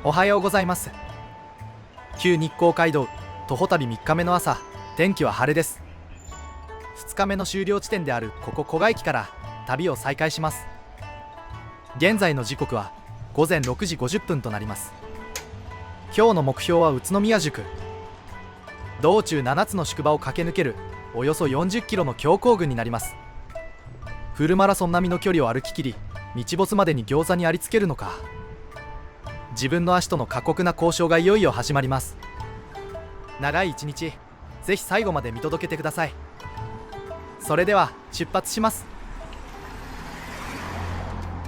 おはようございます。旧日光街道徒歩旅3日目の朝、天気は晴れです。2日目の終了地点であるここ古賀駅から旅を再開します。現在の時刻は午前6時50分となります。今日の目標は宇都宮宿。道中7つの宿場を駆け抜けるおよそ40キロの強行軍になります。フルマラソン並みの距離を歩き切り、日没までに餃子にありつけるのか。自分の足との過酷な交渉がいよいよ始まります。長い一日、ぜひ最後まで見届けてください。それでは出発します。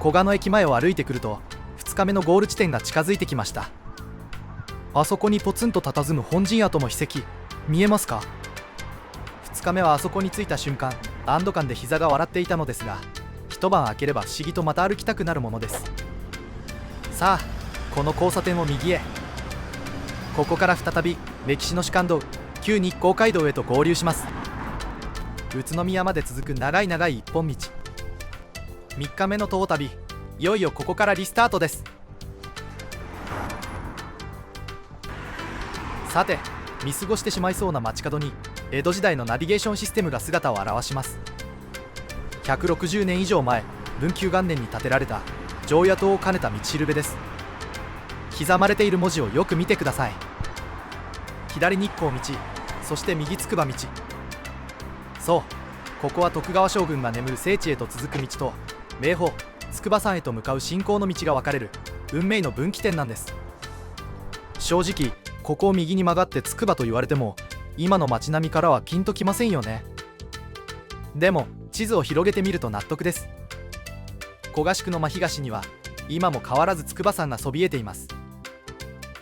古賀の駅前を歩いてくると、2日目のゴール地点が近づいてきました。あそこにポツンと佇む本陣跡の秘跡、見えますか？2日目はあそこに着いた瞬間、安堵感で膝が笑っていたのですが、一晩明ければ不思議とまた歩きたくなるものです。さあ、この交差点を右へ。ここから再び歴史の主幹道、旧日光街道へと合流します。宇都宮まで続く長い長い一本道。3日目の徒歩旅、いよいよここからリスタートです。さて、見過ごしてしまいそうな街角に江戸時代のナビゲーションシステムが姿を現します。160年以上前、文久元年に建てられた常夜灯を兼ねた道しるべです。刻まれている文字をよく見てください。左日光道、そして右筑波道。そう、ここは徳川将軍が眠る聖地へと続く道と、名峰筑波山へと向かう信仰の道が分かれる運命の分岐点なんです。正直、ここを右に曲がって筑波と言われても、今の街並みからはピンときませんよね。でも地図を広げてみると納得です。古賀宿の真東には今も変わらず筑波山がそびえています。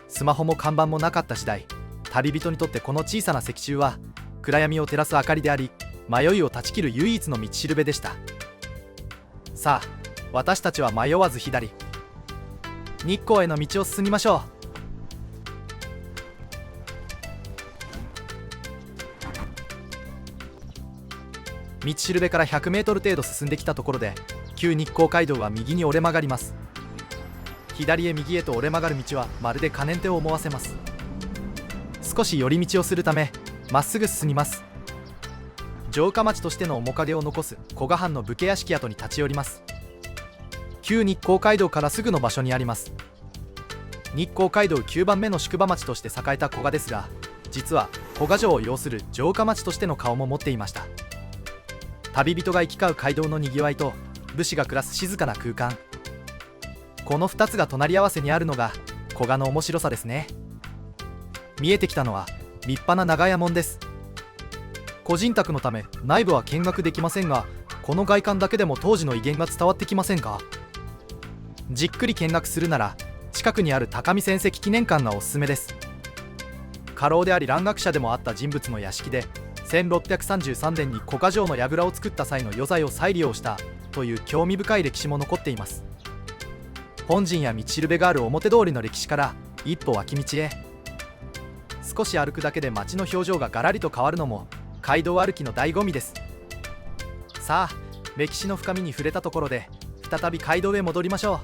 スマホも看板もなかった時代、旅人にとってこの小さな石柱は暗闇を照らす明かりであり、迷いを断ち切る唯一の道しるべでした。さあ、私たちは迷わず左、日光への道を進みましょう。道しるべから100メートル程度進んできたところで、旧日光街道は右に折れ曲がります。左へ右へと折れ曲がる道はまるで可燃手を思わせます。少し寄り道をするためまっすぐ進みます。城下町としての面影を残す古賀藩の武家屋敷跡に立ち寄ります。旧日光街道からすぐの場所にあります。日光街道9番目の宿場町として栄えた古賀ですが、実は古賀城を擁する城下町としての顔も持っていました。旅人が行き交う街道のにぎわいと武士が暮らす静かな空間、この2つが隣り合わせにあるのが古賀の面白さですね。見えてきたのは立派な長屋門です。個人宅のため内部は見学できませんが、この外観だけでも当時の威厳が伝わってきませんか？じっくり見学するなら近くにある高見戦跡記念館がおすすめです。家老であり蘭学者でもあった人物の屋敷で、1633年に古賀城の櫓を作った際の余材を再利用したという興味深い歴史も残っています。本陣や道しるべがある表通りの歴史から一歩脇道へ。少し歩くだけで街の表情がガラリと変わるのも街道歩きの醍醐味です。さあ、歴史の深みに触れたところで再び街道へ戻りましょ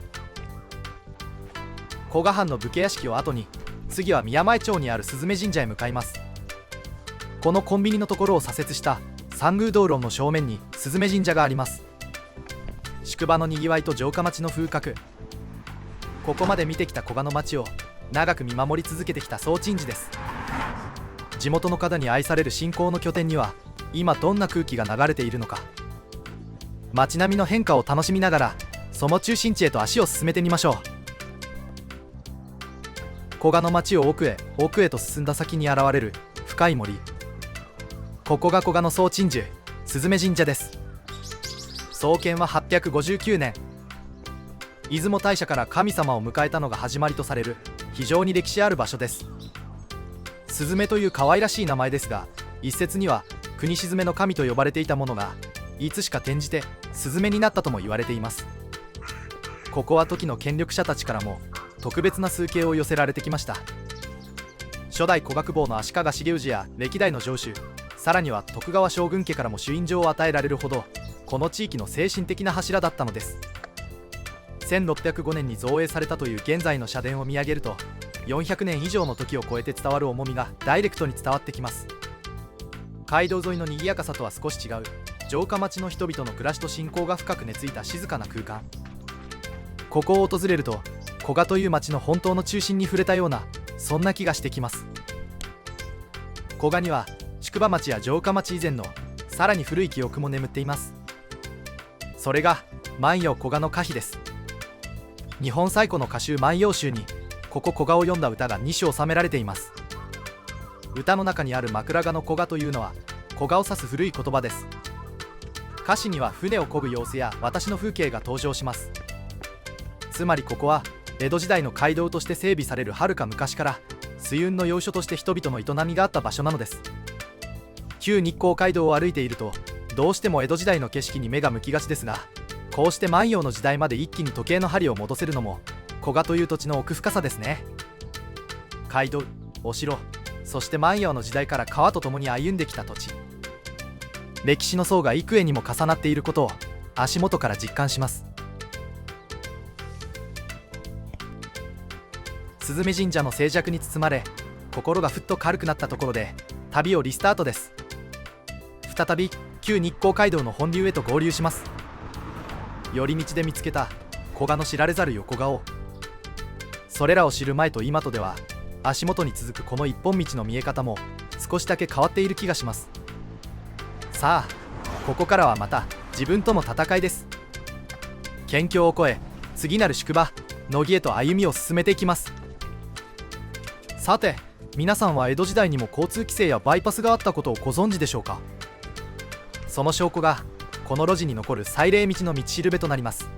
う。古賀藩の武家屋敷を後に、次は宮前町にある鈴目神社へ向かいます。このコンビニのところを左折した三宮道路の正面に鈴目神社があります。宿場のにぎわいと城下町の風格、ここまで見てきた古賀の町を長く見守り続けてきた総鎮寺です。地元の方に愛される信仰の拠点には今どんな空気が流れているのか、街並みの変化を楽しみながらその中心地へと足を進めてみましょう。古賀の町を奥へ奥へと進んだ先に現れる深い森、ここが古賀の総鎮守鈴目神社です。創建は859年、出雲大社から神様を迎えたのが始まりとされる非常に歴史ある場所です。スズメという可愛らしい名前ですが、一説には国鎮めの神と呼ばれていたものがいつしか転じてスズメになったとも言われています。ここは時の権力者たちからも特別な崇敬を寄せられてきました。初代古学坊の足利重氏や歴代の城主、さらには徳川将軍家からも朱印状を与えられるほど、この地域の精神的な柱だったのです。1605年に造営されたという現在の社殿を見上げると、400年以上の時を超えて伝わる重みがダイレクトに伝わってきます。街道沿いの賑やかさとは少し違う城下町の人々の暮らしと信仰が深く根付いた静かな空間。ここを訪れると古賀という町の本当の中心に触れたような、そんな気がしてきます。古賀には宿場町や城下町以前のさらに古い記憶も眠っています。それが万葉古賀の歌碑です。日本最古の歌集万葉集にここ古賀を読んだ歌が2首収められています。歌の中にある枕賀の古賀というのは古賀を指す古い言葉です。歌詞には船を漕ぐ様子や私の風景が登場します。つまりここは江戸時代の街道として整備されるはるか昔から水運の要所として人々の営みがあった場所なのです。旧日光街道を歩いているとどうしても江戸時代の景色に目が向きがちですが、こうして万葉の時代まで一気に時計の針を戻せるのも古賀という土地の奥深さですね。街道、お城、そして万葉の時代から川と共に歩んできた土地、歴史の層が幾重にも重なっていることを足元から実感します。スズメ神社の静寂に包まれ、心がふっと軽くなったところで旅をリスタートです。再び旧日光街道の本流へと合流します。寄り道で見つけた古賀の知られざる横顔、それらを知る前と今とでは足元に続くこの一本道の見え方も少しだけ変わっている気がします。さあここからはまた自分との戦いです。県境を越え次なる宿場乃木へと歩みを進めていきます。さて皆さんは江戸時代にも交通規制やバイパスがあったことをご存知でしょうか。その証拠がこの路地に残る祭礼道の道しるべとなります。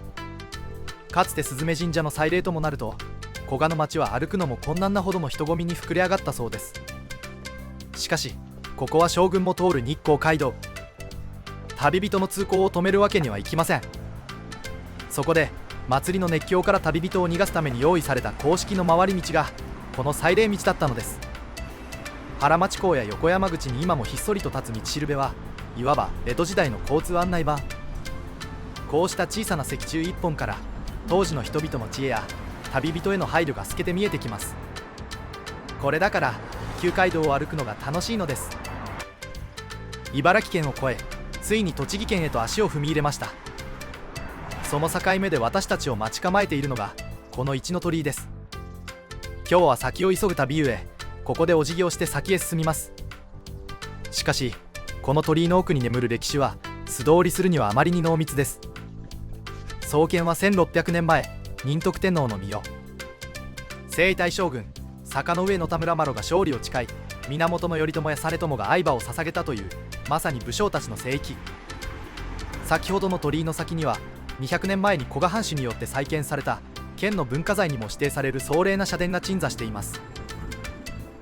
かつてスズメ神社の祭礼ともなると古賀の町は歩くのも困難なほどの人混みに膨れ上がったそうです。しかしここは将軍も通る日光街道、旅人の通行を止めるわけにはいきません。そこで祭りの熱狂から旅人を逃がすために用意された公式の回り道がこの祭礼道だったのです。原町港や横山口に今もひっそりと立つ道しるべはいわば江戸時代の交通案内板。こうした小さな石柱一本から当時の人々の知恵や旅人への配慮が透けて見えてきます。これだから旧街道を歩くのが楽しいのです。茨城県を越えついに栃木県へと足を踏み入れました。その境目で私たちを待ち構えているのがこの一の鳥居です。今日は先を急ぐ旅ゆえここでお辞儀をして先へ進みます。しかしこの鳥居の奥に眠る歴史は素通りするにはあまりに濃密です。創建は1600年前、仁徳天皇の御代征夷大将軍坂上田村麻呂が勝利を誓い、源頼朝や実朝が愛馬を捧げたというまさに武将たちの聖域。先ほどの鳥居の先には200年前に古賀藩主によって再建された県の文化財にも指定される壮麗な社殿が鎮座しています。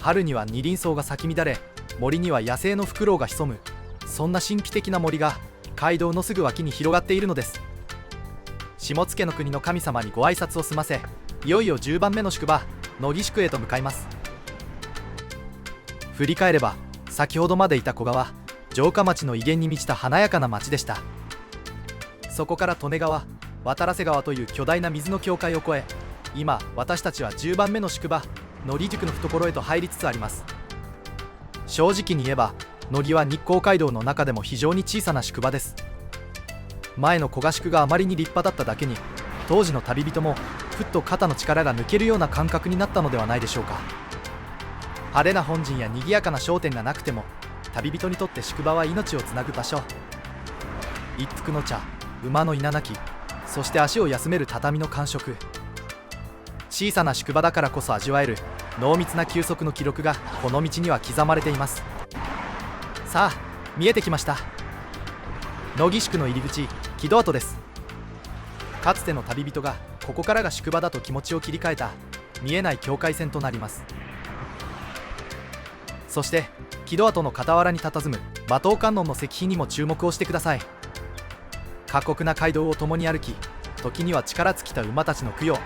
春には二輪草が咲き乱れ、森には野生のフクロウが潜む、そんな神秘的な森が街道のすぐ脇に広がっているのです。下野国の神様にご挨拶を済ませ、いよいよ10番目の宿場乃木宿へと向かいます。振り返れば先ほどまでいた古賀は城下町の威厳に満ちた華やかな町でした。そこから利根川、渡良瀬川という巨大な水の境界を越え、今私たちは10番目の宿場乃木宿の懐へと入りつつあります。正直に言えば乃木は日光街道の中でも非常に小さな宿場です。前の古賀宿があまりに立派だっただけに、当時の旅人もふっと肩の力が抜けるような感覚になったのではないでしょうか。派手な本陣や賑やかな商店がなくても旅人にとって宿場は命をつなぐ場所。一服の茶、馬の稲鳴き、そして足を休める畳の感触。小さな宿場だからこそ味わえる濃密な休息の記録がこの道には刻まれています。さあ見えてきました、乃木宿の入り口木戸跡です。かつての旅人がここからが宿場だと気持ちを切り替えた見えない境界線となります。そして木戸跡の傍らに佇む馬頭観音の石碑にも注目をしてください。過酷な街道を共に歩き、時には力尽きた馬たちの供養、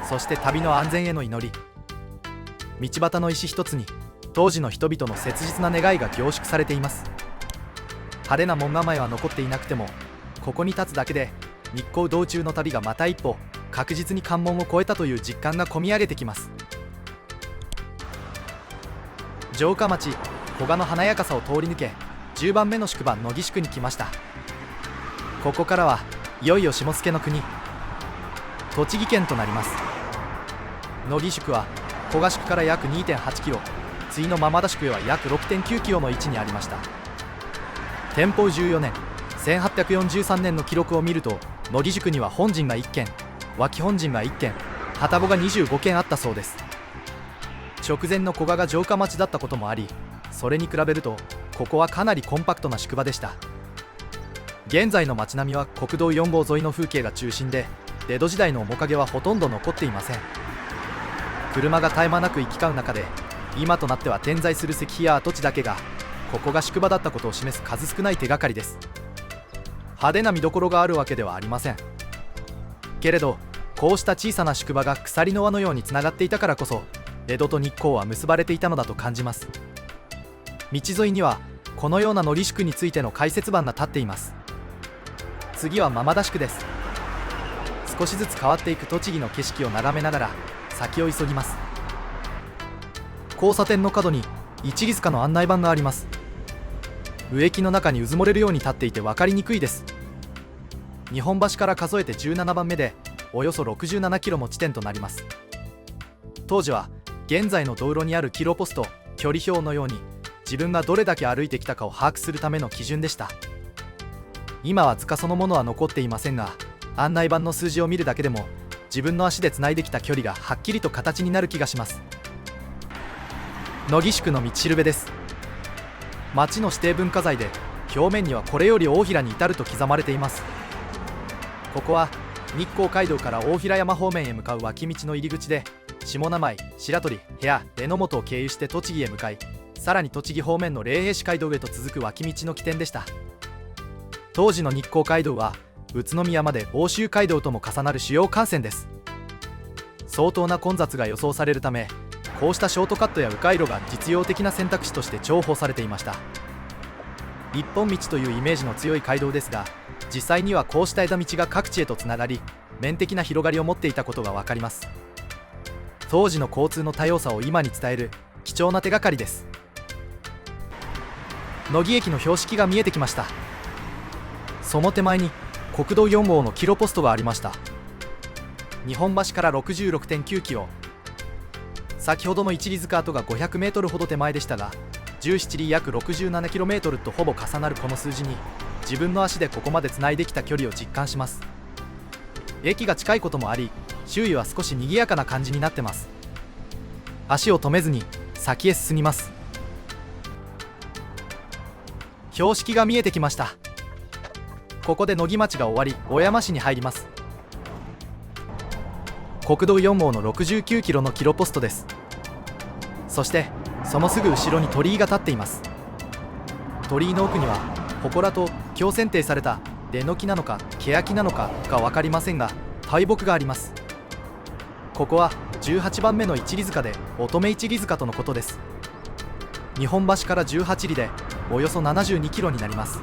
そして旅の安全への祈り。道端の石一つに当時の人々の切実な願いが凝縮されています。派手な門構えは残っていなくても、ここに立つだけで日光道中の旅がまた一歩確実に関門を越えたという実感がこみ上げてきます。城下町古賀の華やかさを通り抜け、10番目の宿場乃木宿に来ました。ここからはいよいよ下野の国、栃木県となります。乃木宿は古賀宿から約 2.8 キロ、次の間宿へは約 6.9 キロの位置にありました。天保14年1843年の記録を見ると、乃木宿には本陣が1軒、脇本陣が1軒、旅籠が25軒あったそうです。直前の古賀が城下町だったこともあり、それに比べるとここはかなりコンパクトな宿場でした。現在の町並みは国道4号沿いの風景が中心で、江戸時代の面影はほとんど残っていません。車が絶え間なく行き交う中で、今となっては点在する石碑や跡地だけがここが宿場だったことを示す数少ない手がかりです。派手な見どころがあるわけではありませんけれど、こうした小さな宿場が鎖の輪のようにつながっていたからこそ、江戸と日光は結ばれていたのだと感じます。道沿いにはこのような乃木宿についての解説板が立っています。次は間宿です。少しずつ変わっていく栃木の景色を眺めながら先を急ぎます。交差点の角に一里塚の案内板があります。植木の中にうずもれるように立っていて分かりにくいです。日本橋から数えて17番目で、およそ67キロの地点となります。当時は現在の道路にあるキロポスト、距離表のように自分がどれだけ歩いてきたかを把握するための基準でした。今は塚そのものは残っていませんが、案内板の数字を見るだけでも自分の足でつないできた距離がはっきりと形になる気がします。乃木宿の道しるべです。町の指定文化財で、表面にはこれより大平に至ると刻まれています。ここは日光街道から大平山方面へ向かう脇道の入り口で、下名前、白鳥、部屋、榎本を経由して栃木へ向かい、さらに栃木方面の霊平市街道へと続く脇道の起点でした。当時の日光街道は宇都宮まで奥州街道とも重なる主要幹線です。相当な混雑が予想されるため、こうしたショートカットや迂回路が実用的な選択肢として重宝されていました。一本道というイメージの強い街道ですが、実際にはこうした枝道が各地へとつながり、面的な広がりを持っていたことが分かります。当時の交通の多様さを今に伝える貴重な手がかりです。乃木駅の標識が見えてきました。その手前に国道4号のキロポストがありました。日本橋から 66.9 キロ、先ほどの一里塚跡が500メートルほど手前でしたが、17里約67キロメートルとほぼ重なるこの数字に、自分の足でここまでつないできた距離を実感します。駅が近いこともあり、周囲は少し賑やかな感じになってます。足を止めずに先へ進みます。標識が見えてきました。ここで乃木町が終わり、小山市に入ります。国道4号の69キロのキロポストです。そしてそのすぐ後ろに鳥居が立っています。鳥居の奥には祠と今日選定されたデノキなのか欅なのかが分かりませんが、大木があります。ここは18番目の一里塚で乙女一里塚とのことです。日本橋から18里でおよそ72キロになります。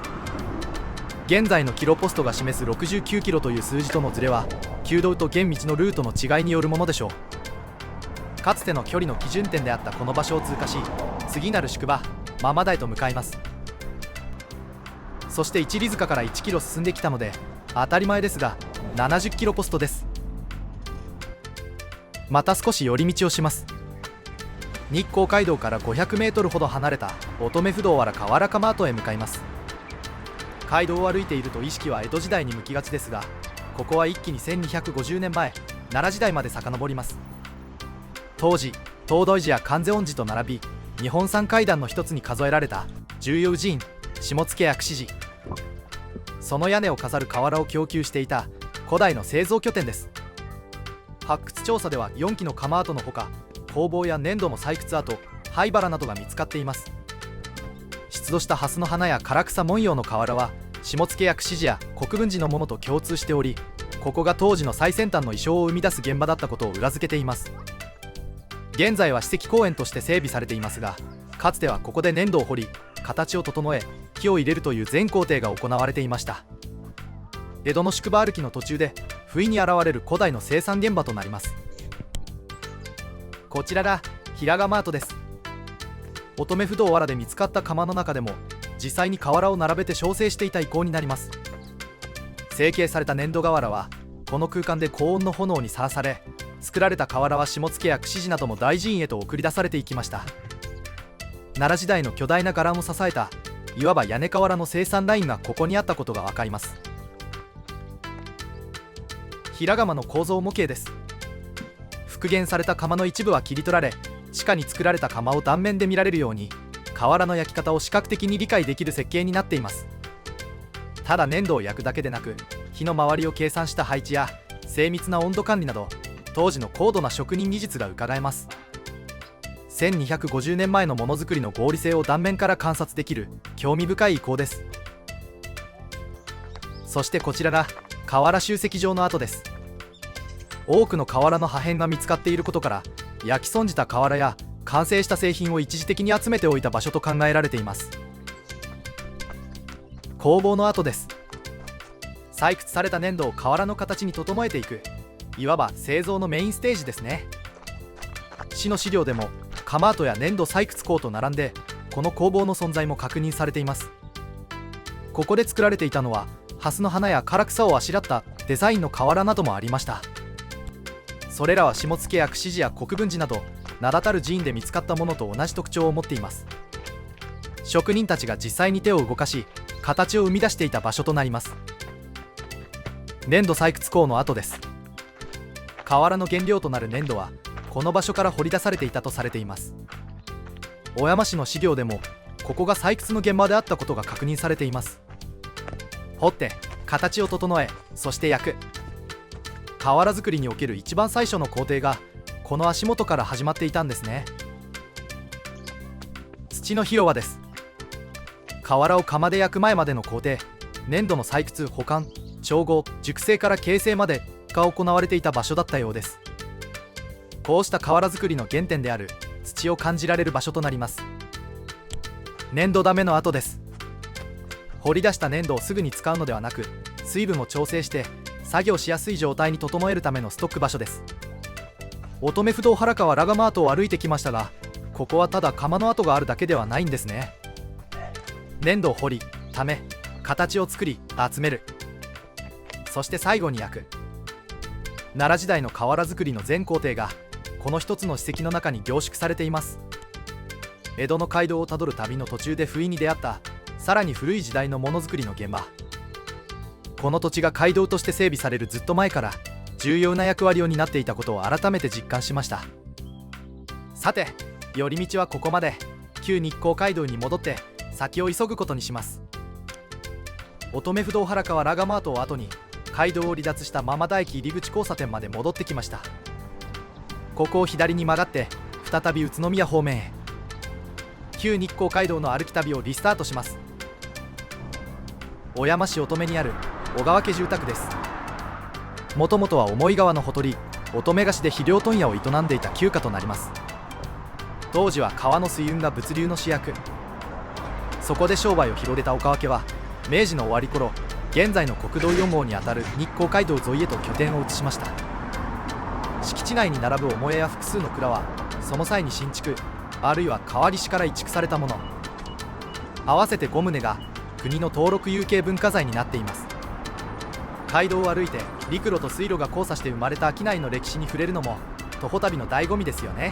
現在のキロポストが示す69キロという数字とのズレは、旧道と現道のルートの違いによるものでしょう。かつての距離の基準点であったこの場所を通過し、次なる宿場間々台へと向かいます。そして一里塚から1キロ進んできたので、当たり前ですが70キロポストです。また少し寄り道をします。日光街道から500メートルほど離れた乙女不動原河原釜跡へ向かいます。街道を歩いていると意識は江戸時代に向きがちですが、ここは一気に1250年前、奈良時代まで遡ります。当時東大寺や観世音寺と並び、日本三階段の一つに数えられた重要寺院下野薬師寺、その屋根を飾る瓦を供給していた古代の製造拠点です。発掘調査では4基の窯跡のほか、工房や粘土の採掘跡、灰原などが見つかっています。出土した蓮の花や唐草文様の瓦は下野薬師寺や国分寺のものと共通しており、ここが当時の最先端の衣装を生み出す現場だったことを裏付けています。現在は史跡公園として整備されていますが、かつてはここで粘土を掘り形を整え木を入れるという全工程が行われていました。江戸の宿場歩きの途中で不意に現れる古代の生産現場となります。こちらが平釜跡です。乙女不動藁で見つかった窯の中でも実際に瓦を並べて焼成していた遺構になります。成形された粘土瓦はこの空間で高温の炎にさらされ、作られた瓦は下野や櫛地なども大寺院へと送り出されていきました。奈良時代の巨大な伽藍を支えたいわば屋根瓦の生産ラインがここにあったことが分かります。平窯の構造模型です。復元された窯の一部は切り取られ、地下に作られた窯を断面で見られるように瓦の焼き方を視覚的に理解できる設計になっています。ただ粘土を焼くだけでなく、火の周りを計算した配置や精密な温度管理など当時の高度な職人技術がうかがえます。1250年前のものづくりの合理性を断面から観察できる興味深い遺構です。そしてこちらが瓦集積場の跡です。多くの瓦の破片が見つかっていることから焼き損じた瓦や完成した製品を一時的に集めておいた場所と考えられています。工房の跡です。採掘された粘土を瓦の形に整えていく、いわば製造のメインステージですね。市の資料でも窯跡や粘土採掘工と並んでこの工房の存在も確認されています。ここで作られていたのは蓮の花や唐草をあしらったデザインの瓦などもありました。それらは下野や櫛地や国分寺など名だたる寺院で見つかったものと同じ特徴を持っています。職人たちが実際に手を動かし形を生み出していた場所となります。粘土採掘工の跡です。瓦の原料となる粘土はこの場所から掘り出されていたとされています。小山市の資料でもここが採掘の現場であったことが確認されています。掘って形を整え、そして焼く。瓦作りにおける一番最初の工程がこの足元から始まっていたんですね。土の広場です。瓦を窯で焼く前までの工程、粘土の採掘、保管、調合、熟成から形成までが行われていた場所だったようです。こうした瓦作りの原点である土を感じられる場所となります。粘土溜めの跡です。掘り出した粘土をすぐに使うのではなく、水分を調整して作業しやすい状態に整えるためのストック場所です。乙女不動原川ラガマートを歩いてきましたが、ここはただ窯の跡があるだけではないんですね。粘土を掘り、溜め、形を作り、集める。そして最後に焼く。奈良時代の瓦作りの全工程がこの一つの史跡の中に凝縮されています。江戸の街道をたどる旅の途中で不意に出会ったさらに古い時代のものづくりの現場。この土地が街道として整備されるずっと前から重要な役割を担っていたことを改めて実感しました。さて、寄り道はここまで。旧日光街道に戻って先を急ぐことにします。乙女不動原川ラガマートを後に街道を離脱した間田駅入口交差点まで戻ってきました。ここを左に曲がって再び宇都宮方面へ。旧日光街道の歩き旅をリスタートします。小山市乙女にある小川家住宅です。もともとは重井川のほとり乙女菓子で肥料問屋を営んでいた旧家となります。当時は川の水運が物流の主役。そこで商売を広げた岡家は明治の終わり頃、現在の国道4号にあたる日光街道沿いへと拠点を移しました。敷地内に並ぶ母屋や複数の蔵はその際に新築あるいは川岸から移築されたもの、合わせて5棟が国の登録有形文化財になっています。街道を歩いて陸路と水路が交差して生まれた商いの歴史に触れるのも徒歩旅の醍醐味ですよね。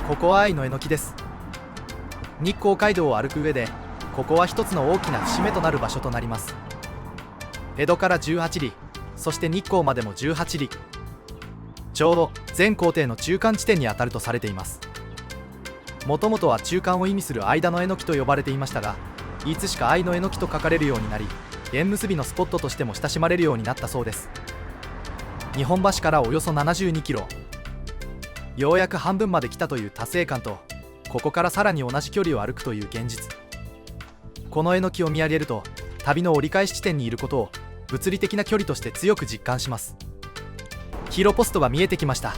ここは愛のえのきです。日光街道を歩く上でここは一つの大きな節目となる場所となります。江戸から18里、そして日光までも18里、ちょうど全工程の中間地点にあたるとされています。もともとは中間を意味する間のえのきと呼ばれていましたが、いつしか愛のえのきと書かれるようになり、縁結びのスポットとしても親しまれるようになったそうです。日本橋からおよそ72キロ、ようやく半分まで来たという達成感と、ここからさらに同じ距離を歩くという現実。このえのきを見上げると旅の折り返し地点にいることを物理的な距離として強く実感します。キロポストが見えてきました。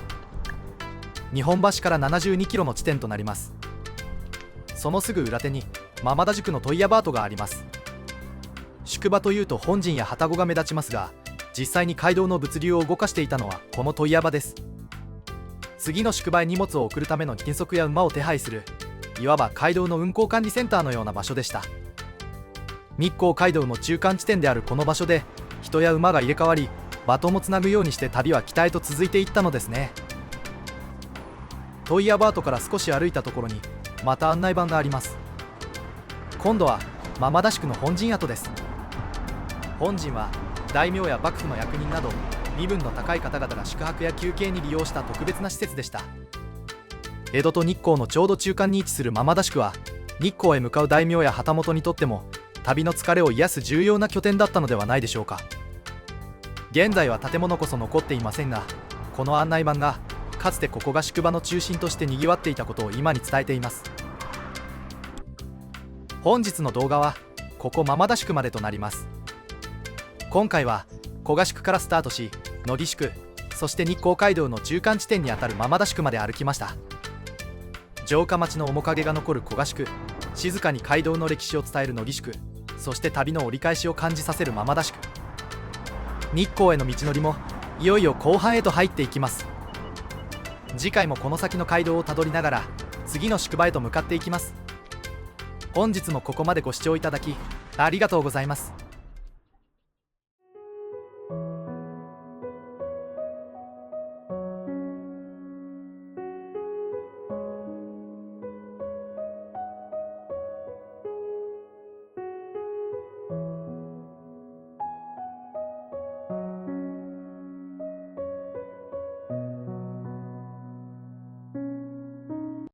日本橋から72キロの地点となります。そのすぐ裏手に間田宿の問屋バートがあります。宿場というと本陣や旅籠が目立ちますが、実際に街道の物流を動かしていたのはこの問屋場です。次の宿場へ荷物を送るための人足や馬を手配する、いわば街道の運行管理センターのような場所でした。日光街道の中間地点であるこの場所で人や馬が入れ替わり、バトンもつなぐようにして旅は北へと続いていったのですね。問屋バートから少し歩いたところにまた案内板があります。今度はママダ宿の本陣跡です。本陣は大名や幕府の役人など身分の高い方々が宿泊や休憩に利用した特別な施設でした。江戸と日光のちょうど中間に位置するママダ宿は日光へ向かう大名や旗本にとっても旅の疲れを癒す重要な拠点だったのではないでしょうか。現在は建物こそ残っていませんが、この案内板がかつてここが宿場の中心としてにぎわっていたことを今に伝えています。本日の動画はここママダ宿までとなります。今回は古賀宿からスタートし、野木宿、そして日光街道の中間地点にあたるママダ宿まで歩きました。城下町の面影が残る古賀宿、静かに街道の歴史を伝える野木宿、そして旅の折り返しを感じさせるママダ宿。日光への道のりもいよいよ後半へと入っていきます。次回もこの先の街道をたどりながら次の宿場へと向かっていきます。本日もここまでご視聴いただきありがとうございます。